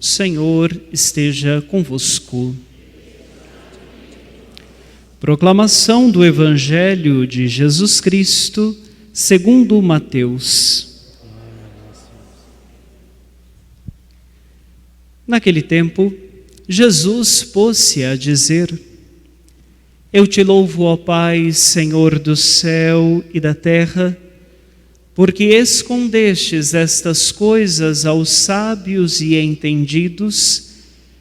O Senhor esteja convosco. Proclamação do Evangelho de Jesus Cristo, segundo Mateus. Naquele tempo, Jesus pôs-se a dizer: Eu te louvo, ó Pai, Senhor do céu e da terra, porque escondestes estas coisas aos sábios e entendidos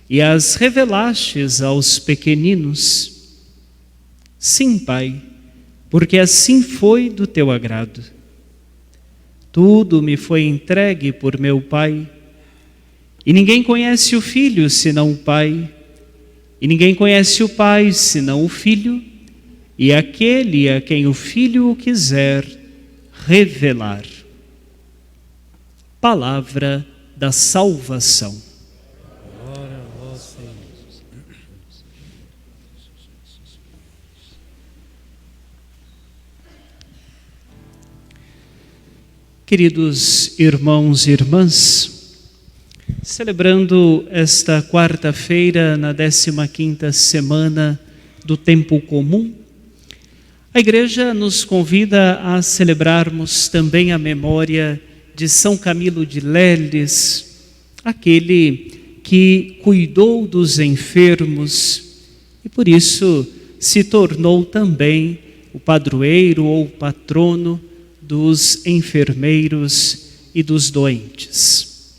e as revelastes aos pequeninos. Sim, Pai, porque assim foi do teu agrado. Tudo me foi entregue por meu Pai, e ninguém conhece o Filho senão o Pai, e ninguém conhece o Pai senão o Filho, e aquele a quem o Filho o quiser revelar. Palavra da salvação. Glória a vós, Senhor. Queridos irmãos e irmãs, celebrando esta quarta-feira, na 15ª semana do tempo comum, a Igreja nos convida a celebrarmos também a memória de São Camilo de Leles, aquele que cuidou dos enfermos e por isso se tornou também o padroeiro ou patrono dos enfermeiros e dos doentes.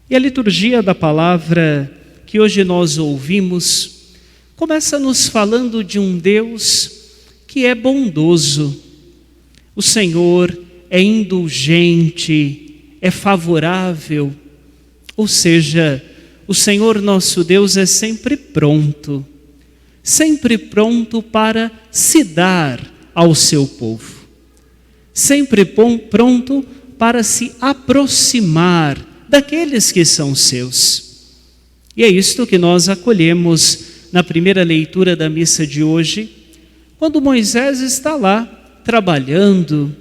E a liturgia da palavra que hoje nós ouvimos começa nos falando de um Deus que é bondoso. O Senhor é indulgente, é favorável, ou seja, o Senhor nosso Deus é sempre pronto para se dar ao seu povo. Sempre pronto para se aproximar daqueles que são seus. E é isto que nós acolhemos na primeira leitura da missa de hoje, quando Moisés está lá trabalhando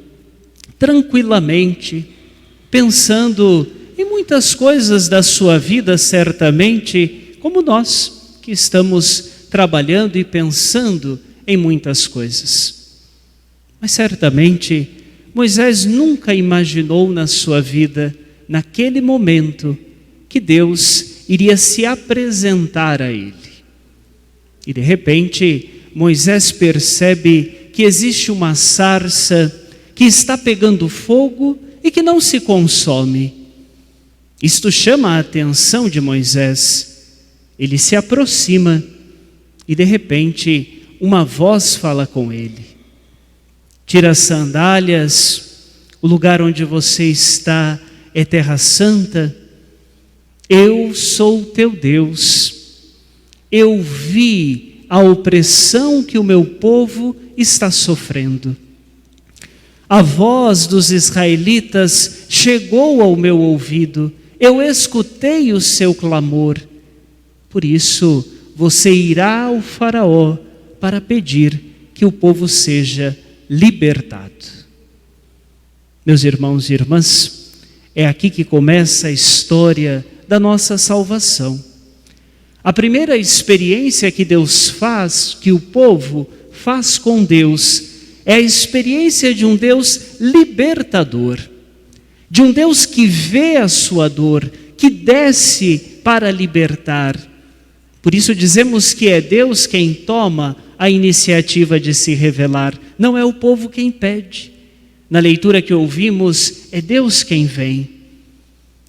tranquilamente, pensando em muitas coisas da sua vida, certamente, como nós que estamos trabalhando e pensando em muitas coisas. Mas certamente Moisés nunca imaginou na sua vida, naquele momento, que Deus iria se apresentar a ele. E de repente, Moisés percebe que existe uma sarça que está pegando fogo e que não se consome. Isto chama a atenção de Moisés. Ele se aproxima e de repente uma voz fala com ele: tira as sandálias, o lugar onde você está é terra santa. Eu sou teu Deus. Eu vi a opressão que o meu povo está sofrendo. A voz dos israelitas chegou ao meu ouvido. Eu escutei o seu clamor. Por isso, você irá ao faraó para pedir que o povo seja libertado. Meus irmãos e irmãs, é aqui que começa a história da nossa salvação. A primeira experiência que Deus faz, que o povo faz com Deus, é a experiência de um Deus libertador, de um Deus que vê a sua dor, que desce para libertar. Por isso dizemos que é Deus quem toma a iniciativa de se revelar, não é o povo quem pede. Na leitura que ouvimos, é Deus quem vem.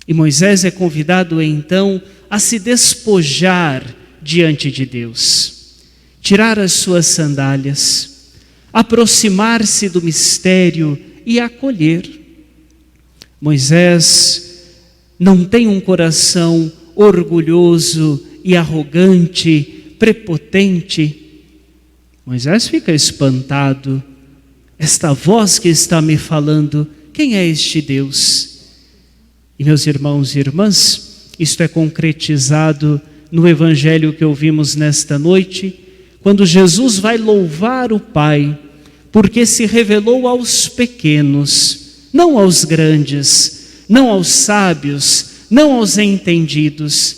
E Moisés é convidado então a se despojar diante de Deus, tirar as suas sandálias, aproximar-se do mistério e acolher. Moisés não tem um coração orgulhoso e arrogante, prepotente. Moisés fica espantado. Esta voz que está me falando, quem é este Deus? E meus irmãos e irmãs, isto é concretizado no Evangelho que ouvimos nesta noite, quando Jesus vai louvar o Pai, porque se revelou aos pequenos, não aos grandes, não aos sábios, não aos entendidos.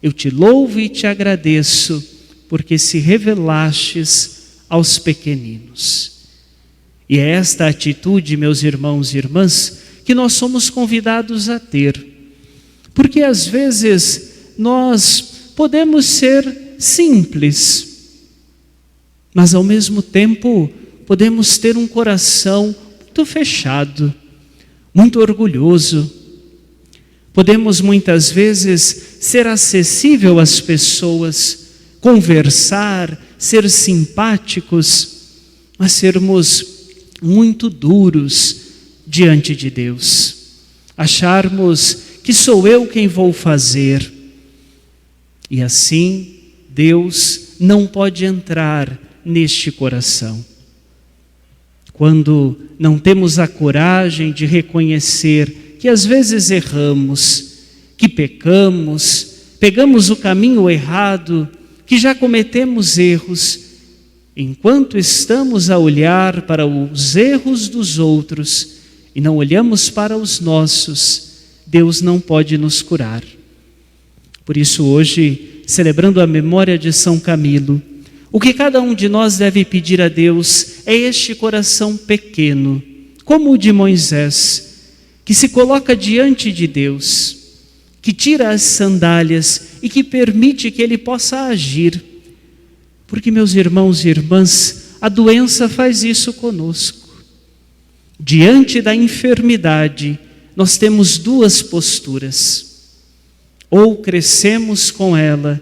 Eu te louvo e te agradeço, porque se revelastes aos pequeninos. E é esta atitude, meus irmãos e irmãs, que nós somos convidados a ter. Porque às vezes nós podemos ser simples, mas ao mesmo tempo podemos ter um coração muito fechado, muito orgulhoso. Podemos muitas vezes ser acessível às pessoas, conversar, ser simpáticos, mas sermos muito duros diante de Deus. Acharmos que sou eu quem vou fazer. E assim, Deus não pode entrar neste coração. Quando não temos a coragem de reconhecer que às vezes erramos, que pecamos, pegamos o caminho errado, que já cometemos erros, enquanto estamos a olhar para os erros dos outros e não olhamos para os nossos, Deus não pode nos curar. Por isso hoje, celebrando a memória de São Camilo, o que cada um de nós deve pedir a Deus é este coração pequeno, como o de Moisés, que se coloca diante de Deus, que tira as sandálias e que permite que Ele possa agir. Porque, meus irmãos e irmãs, a doença faz isso conosco. Diante da enfermidade, nós temos duas posturas. Ou crescemos com ela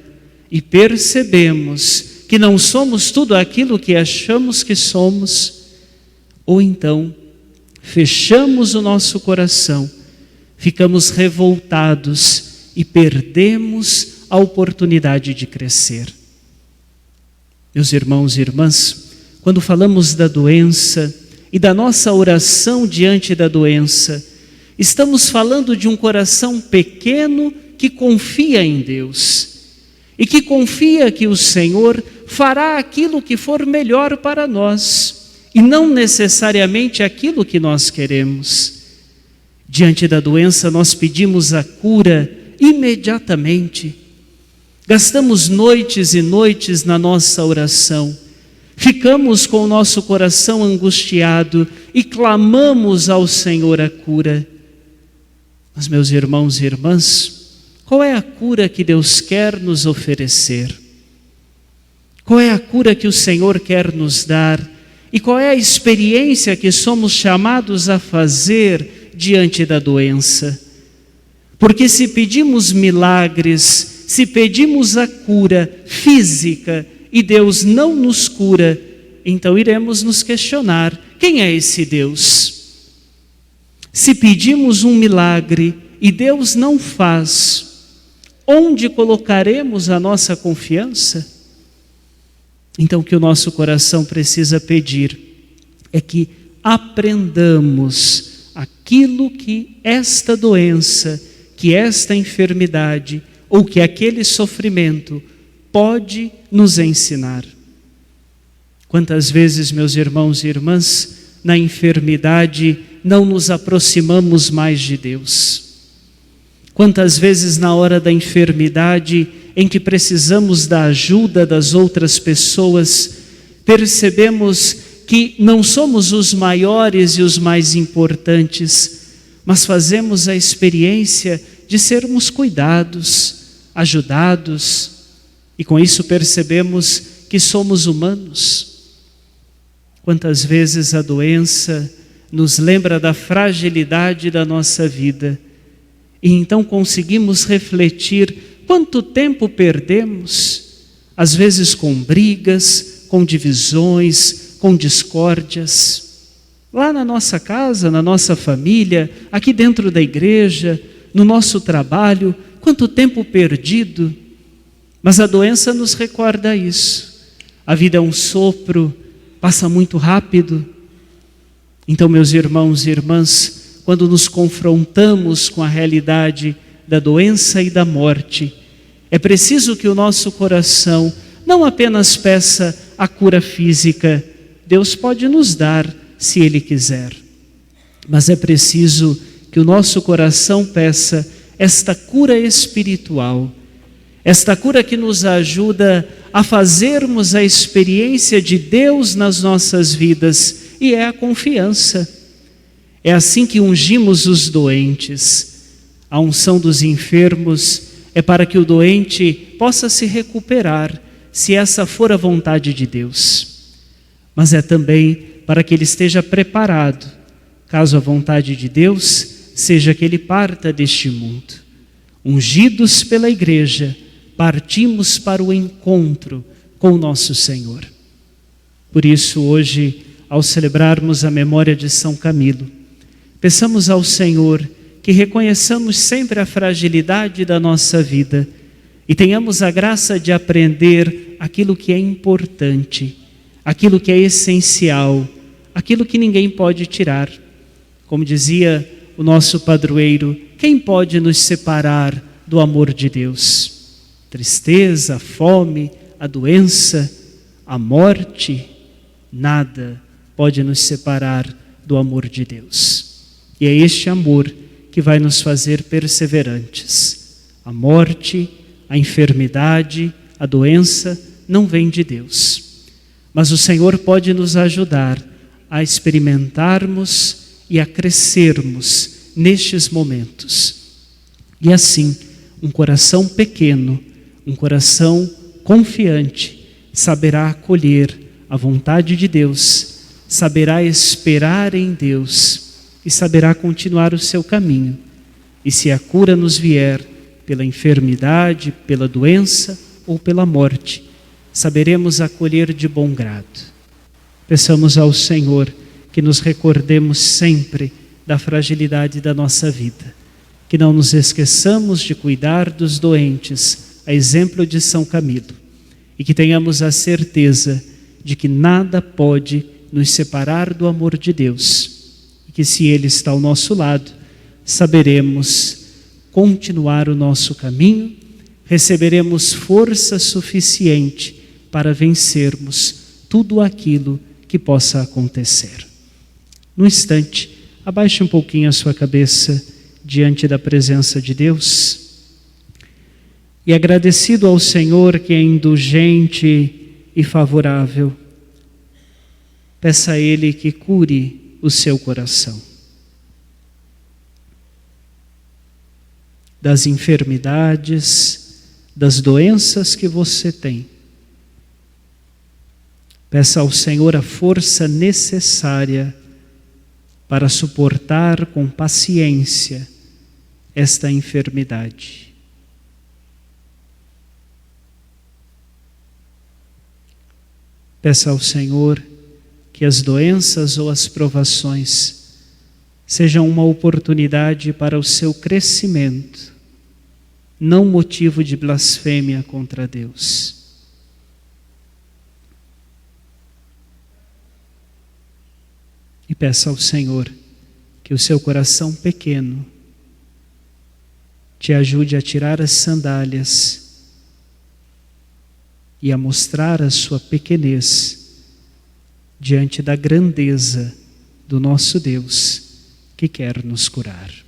e percebemos que não somos tudo aquilo que achamos que somos, ou então fechamos o nosso coração, ficamos revoltados e perdemos a oportunidade de crescer. Meus irmãos e irmãs, quando falamos da doença e da nossa oração diante da doença, estamos falando de um coração pequeno que confia em Deus e que confia que o Senhor fará aquilo que for melhor para nós e não necessariamente aquilo que nós queremos. Diante da doença, nós pedimos a cura imediatamente. Gastamos noites e noites na nossa oração. Ficamos com o nosso coração angustiado e clamamos ao Senhor a cura. Mas, meus irmãos e irmãs, qual é a cura que Deus quer nos oferecer? Qual é a cura que o Senhor quer nos dar? E qual é a experiência que somos chamados a fazer diante da doença? Porque se pedimos milagres, se pedimos a cura física e Deus não nos cura, então iremos nos questionar: quem é esse Deus? Se pedimos um milagre e Deus não faz, onde colocaremos a nossa confiança? Então o que o nosso coração precisa pedir é que aprendamos aquilo que esta doença, que esta enfermidade ou que aquele sofrimento pode nos ensinar. Quantas vezes, meus irmãos e irmãs, na enfermidade não nos aproximamos mais de Deus? Quantas vezes na hora da enfermidade, em que precisamos da ajuda das outras pessoas, percebemos que não somos os maiores e os mais importantes, mas fazemos a experiência de sermos cuidados, ajudados, e com isso percebemos que somos humanos. Quantas vezes a doença nos lembra da fragilidade da nossa vida, e então conseguimos refletir quanto tempo perdemos, às vezes com brigas, com divisões, com discórdias, lá na nossa casa, na nossa família, aqui dentro da igreja, no nosso trabalho, quanto tempo perdido. Mas a doença nos recorda isso. A vida é um sopro, passa muito rápido. Então, meus irmãos e irmãs, quando nos confrontamos com a realidade da doença e da morte, é preciso que o nosso coração não apenas peça a cura física, Deus pode nos dar se Ele quiser, mas é preciso que o nosso coração peça esta cura espiritual, esta cura que nos ajuda a fazermos a experiência de Deus nas nossas vidas, e é a confiança. É assim que ungimos os doentes. A unção dos enfermos é para que o doente possa se recuperar, se essa for a vontade de Deus. Mas é também para que ele esteja preparado, caso a vontade de Deus seja que ele parta deste mundo. Ungidos pela igreja, partimos para o encontro com o nosso Senhor. Por isso, hoje, ao celebrarmos a memória de São Camilo, peçamos ao Senhor que reconheçamos sempre a fragilidade da nossa vida e tenhamos a graça de aprender aquilo que é importante, aquilo que é essencial, aquilo que ninguém pode tirar. Como dizia o nosso padroeiro, quem pode nos separar do amor de Deus? Tristeza, a fome, a doença, a morte, nada pode nos separar do amor de Deus. E é este amor que vai nos fazer perseverantes. A morte, a enfermidade, a doença não vem de Deus. Mas o Senhor pode nos ajudar a experimentarmos e a crescermos nestes momentos. E assim, um coração pequeno, um coração confiante, saberá acolher a vontade de Deus, saberá esperar em Deus e saberá continuar o seu caminho. E se a cura nos vier pela enfermidade, pela doença ou pela morte, saberemos acolher de bom grado. Peçamos ao Senhor que nos recordemos sempre da fragilidade da nossa vida, que não nos esqueçamos de cuidar dos doentes, a exemplo de São Camilo, e que tenhamos a certeza de que nada pode nos separar do amor de Deus, e que se Ele está ao nosso lado, saberemos continuar o nosso caminho, receberemos força suficiente para vencermos tudo aquilo que possa acontecer. Num instante, abaixe um pouquinho a sua cabeça diante da presença de Deus e, agradecido ao Senhor que é indulgente e favorável, peça a Ele que cure o seu coração das enfermidades, das doenças que você tem. Peça ao Senhor a força necessária para suportar com paciência esta enfermidade. Peça ao Senhor que as doenças ou as provações sejam uma oportunidade para o seu crescimento, não motivo de blasfêmia contra Deus. E peça ao Senhor que o seu coração pequeno te ajude a tirar as sandálias e a mostrar a sua pequenez diante da grandeza do nosso Deus que quer nos curar.